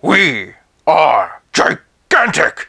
We are gigantic!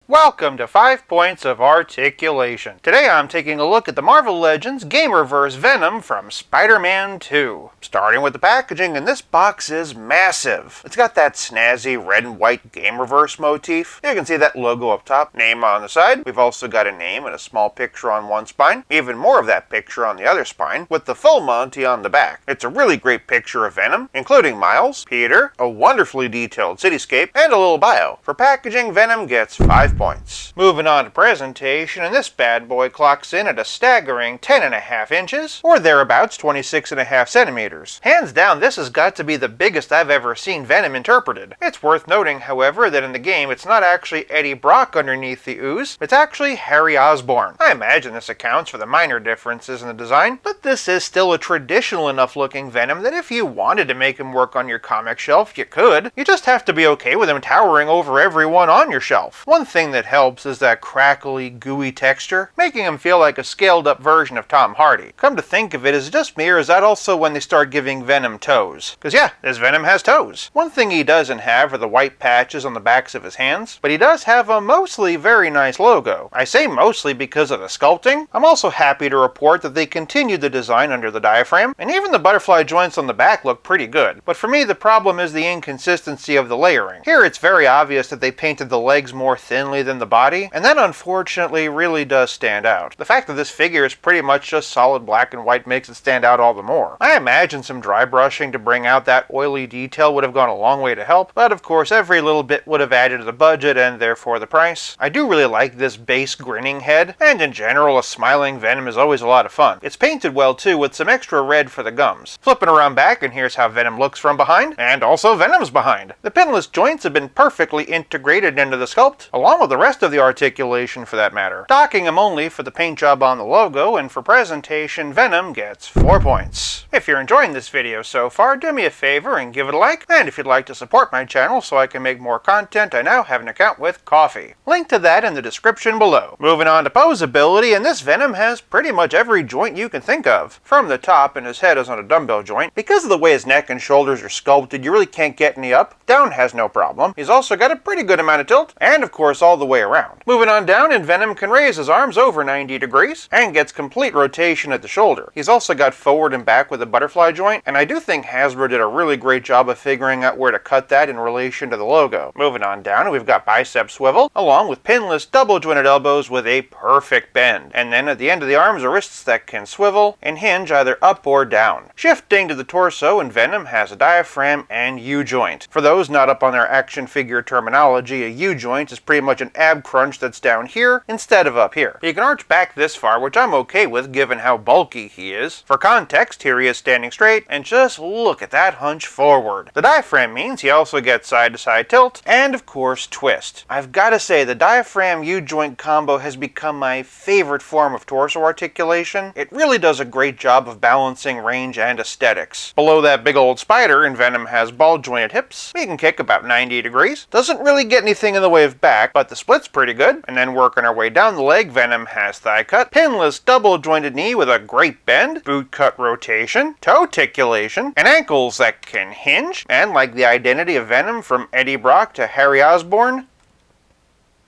Welcome to 5 Points of Articulation. Today I'm taking a look at the Marvel Legends Gamerverse Venom from Spider-Man 2. Starting with the packaging, and this box is massive. It's got that snazzy red and white Gamerverse motif. You can see that logo up top, name on the side. We've also got a name and a small picture on one spine, even more of that picture on the other spine, with the full Monty on the back. It's a really great picture of Venom, including Miles, Peter, a wonderfully detailed cityscape, and a little bio. For packaging, Venom gets 5 points. Moving on to presentation, and this bad boy clocks in at a staggering 10.5 inches, or thereabouts 26.5 centimeters. Hands down, this has got to be the biggest I've ever seen Venom interpreted. It's worth noting, however, that in the game it's not actually Eddie Brock underneath the ooze, it's actually Harry Osborn. I imagine this accounts for the minor differences in the design, but this is still a traditional enough looking Venom that if you wanted to make him work on your comic shelf, you could. You just have to be okay with him towering over everyone on your shelf. One thing that helps is that crackly, gooey texture, making him feel like a scaled up version of Tom Hardy. Come to think of it, is it just me, or is that also when they start giving Venom toes? Because yeah, this Venom has toes. One thing he doesn't have are the white patches on the backs of his hands, but he does have a mostly very nice logo. I say mostly because of the sculpting. I'm also happy to report that they continued the design under the diaphragm, and even the butterfly joints on the back look pretty good. But for me, the problem is the inconsistency of the layering. Here it's very obvious that they painted the legs more thinly than the body, and that unfortunately really does stand out. The fact that this figure is pretty much just solid black and white makes it stand out all the more. I imagine some dry brushing to bring out that oily detail would have gone a long way to help, but of course every little bit would have added to the budget and therefore the price. I do really like this base grinning head, and in general a smiling Venom is always a lot of fun. It's painted well too, with some extra red for the gums. Flipping around back, and here's how Venom looks from behind, and also Venom's behind. The pinless joints have been perfectly integrated into the sculpt, along with the rest of the articulation for that matter. Docking him only for the paint job on the logo, and for presentation, Venom gets 4 points. If you're enjoying this video so far, do me a favor and give it a like, and if you'd like to support my channel so I can make more content, I now have an account with Ko-fi. Link to that in the description below. Moving on to Poseability, and this Venom has pretty much every joint you can think of. From the top, and his head is on a dumbbell joint. Because of the way his neck and shoulders are sculpted, you really can't get any up. Down has no problem. He's also got a pretty good amount of tilt, and of course all the way around. Moving on down, and Venom can raise his arms over 90 degrees, and gets complete rotation at the shoulder. He's also got forward and back with a butterfly joint, and I do think Hasbro did a really great job of figuring out where to cut that in relation to the logo. Moving on down, and we've got bicep swivel, along with pinless double jointed elbows with a perfect bend. And then at the end of the arms are wrists that can swivel and hinge either up or down. Shifting to the torso, and Venom has a diaphragm and U-joint. For those not up on their action figure terminology, a U-joint is pretty much an ab crunch that's down here instead of up here. You can arch back this far, which I'm okay with given how bulky he is. For context, here he is standing straight, and just look at that hunch forward. The diaphragm means he also gets side-to-side tilt, and of course twist. I've got to say, the diaphragm U-joint combo has become my favorite form of torso articulation. It really does a great job of balancing range and aesthetics. Below that big old spider, and Venom has ball-jointed hips. He can kick about 90 degrees. Doesn't really get anything in the way of back, but the split's pretty good. And then working our way down the leg, Venom has thigh cut, pinless double jointed knee with a great bend, boot cut rotation, toe articulation, and ankles that can hinge, and like the identity of Venom from Eddie Brock to Harry Osborn,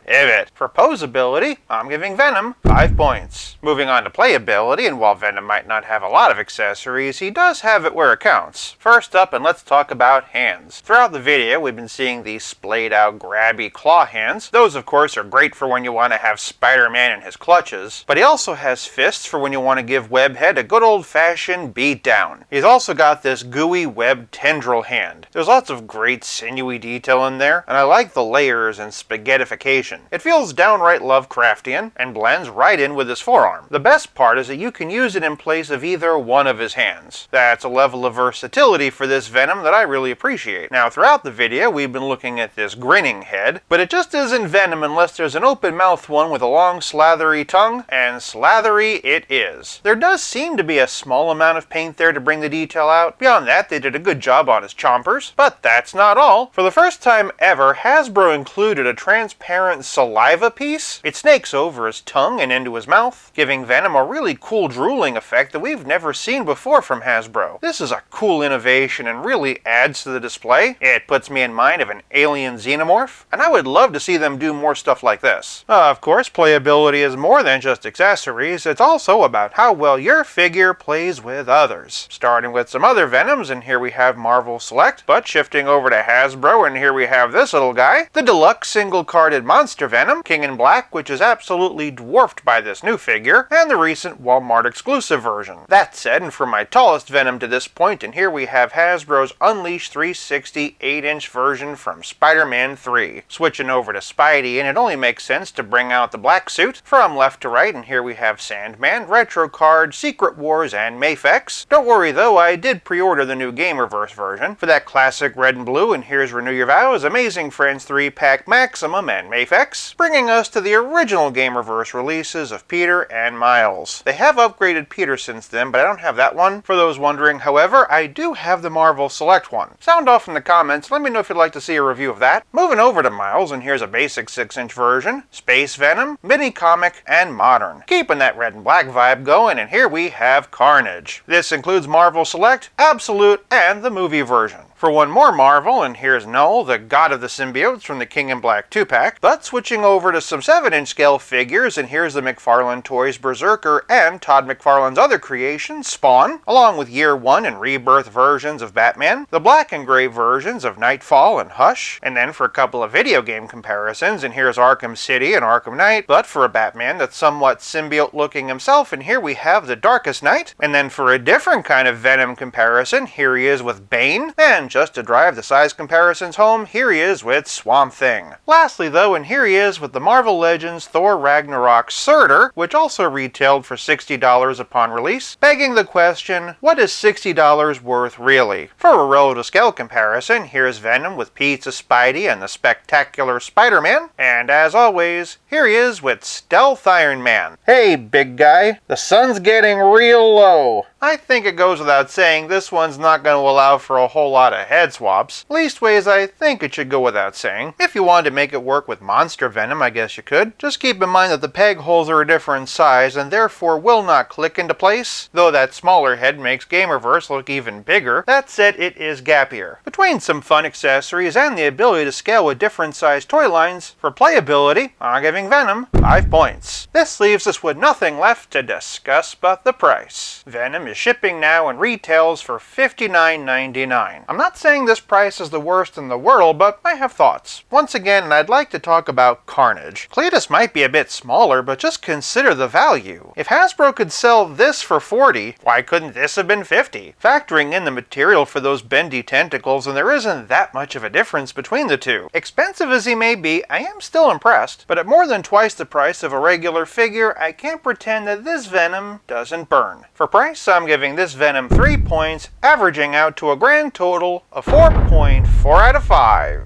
pivot. For Poseability, I'm giving Venom 5 points. Moving on to Playability, and while Venom might not have a lot of accessories, he does have it where it counts. First up, and let's talk about hands. Throughout the video, we've been seeing these splayed out, grabby claw hands. Those, of course, are great for when you want to have Spider-Man in his clutches, but he also has fists for when you want to give Webhead a good old-fashioned beat down. He's also got this gooey web tendril hand. There's lots of great sinewy detail in there, and I like the layers and spaghettification. It feels downright Lovecraftian, and blends right in with his forearm. The best part is that you can use it in place of either one of his hands. That's a level of versatility for this Venom that I really appreciate. Now, throughout the video, we've been looking at this grinning head, but it just isn't Venom unless there's an open-mouthed one with a long slathery tongue, and slathery it is. There does seem to be a small amount of paint there to bring the detail out. Beyond that, they did a good job on his chompers, but that's not all. For the first time ever, Hasbro included a transparent saliva piece. It snakes over his tongue and into his mouth, giving Venom a really cool drooling effect that we've never seen before from Hasbro. This is a cool innovation and really adds to the display. It puts me in mind of an alien xenomorph, and I would love to see them do more stuff like this. Of course, playability is more than just accessories. It's also about how well your figure plays with others. Starting with some other Venoms, and here we have Marvel Select, but shifting over to Hasbro, and here we have this little guy, the deluxe single-carded Monster Venom, King in Black, which is absolutely dwarfed by this new figure, and the recent Walmart exclusive version. That said, and for my tallest Venom to this point, and here we have Hasbro's Unleashed 360 8-inch version from Spider-Man 3. Switching over to Spidey, and it only makes sense to bring out the black suit. From left to right, and here we have Sandman, Retro Card, Secret Wars, and Mafex. Don't worry though, I did pre-order the new Gamerverse version for that classic red and blue, and here's Renew Your Vows, Amazing Friends 3-pack Maximum, and Mafex, bringing us to the original Gamerverse releases of Peter and Miles. They have upgraded Peter since then, but I don't have that one. For those wondering, however, I do have the Marvel Select one. Sound off in the comments, let me know if you'd like to see a review of that. Moving over to Miles, and here's a basic 6-inch version, Space Venom, Mini Comic, and Modern. Keeping that red and black vibe going, and here we have Carnage. This includes Marvel Select, Absolute, and the movie version. For one more Marvel, and here's Null, the god of the symbiotes from the King in Black 2-pack, but switching over to some 7-inch scale figures, and here's the McFarlane Toys Berserker and Todd McFarlane's other creation, Spawn, along with Year 1 and Rebirth versions of Batman, the black and gray versions of Nightfall and Hush, and then for a couple of video game comparisons, and here's Arkham City and Arkham Knight, but for a Batman that's somewhat symbiote-looking himself, and here we have the Darkest Knight, and then for a different kind of Venom comparison, here he is with Bane, and just to drive the size comparisons home, here he is with Swamp Thing. Lastly though, and here he is with the Marvel Legends Thor Ragnarok Surtur, which also retailed for $60 upon release, begging the question, what is $60 worth really? For a relative scale comparison, here's Venom with Pizza Spidey and the Spectacular Spider-Man, and as always, here he is with Stealth Iron Man. Hey big guy, the sun's getting real low. I think it goes without saying this one's not going to allow for a whole lot of head swaps. Leastways, I think it should go without saying. If you wanted to make it work with Monster Venom, I guess you could. Just keep in mind that the peg holes are a different size and therefore will not click into place, though that smaller head makes Gamerverse look even bigger. That said, it is gappier. Between some fun accessories and the ability to scale with different sized toy lines, for playability, I'm giving Venom 5 points. This leaves us with nothing left to discuss but the price. Venom is shipping now and retails for $59.99. I'm not saying this price is the worst in the world, but I have thoughts. Once again, I'd like to talk about Carnage. Cletus might be a bit smaller, but just consider the value. If Hasbro could sell this for $40, why couldn't this have been $50? Factoring in the material for those bendy tentacles, and there isn't that much of a difference between the two. Expensive as he may be, I am still impressed, but at more than twice the price of a regular figure, I can't pretend that this Venom doesn't burn. For price, I'm giving this Venom 3 points, averaging out to a grand total of 4.4 out of 5.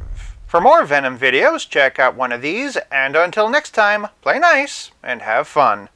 For more Venom videos, check out one of these, and until next time, play nice and have fun.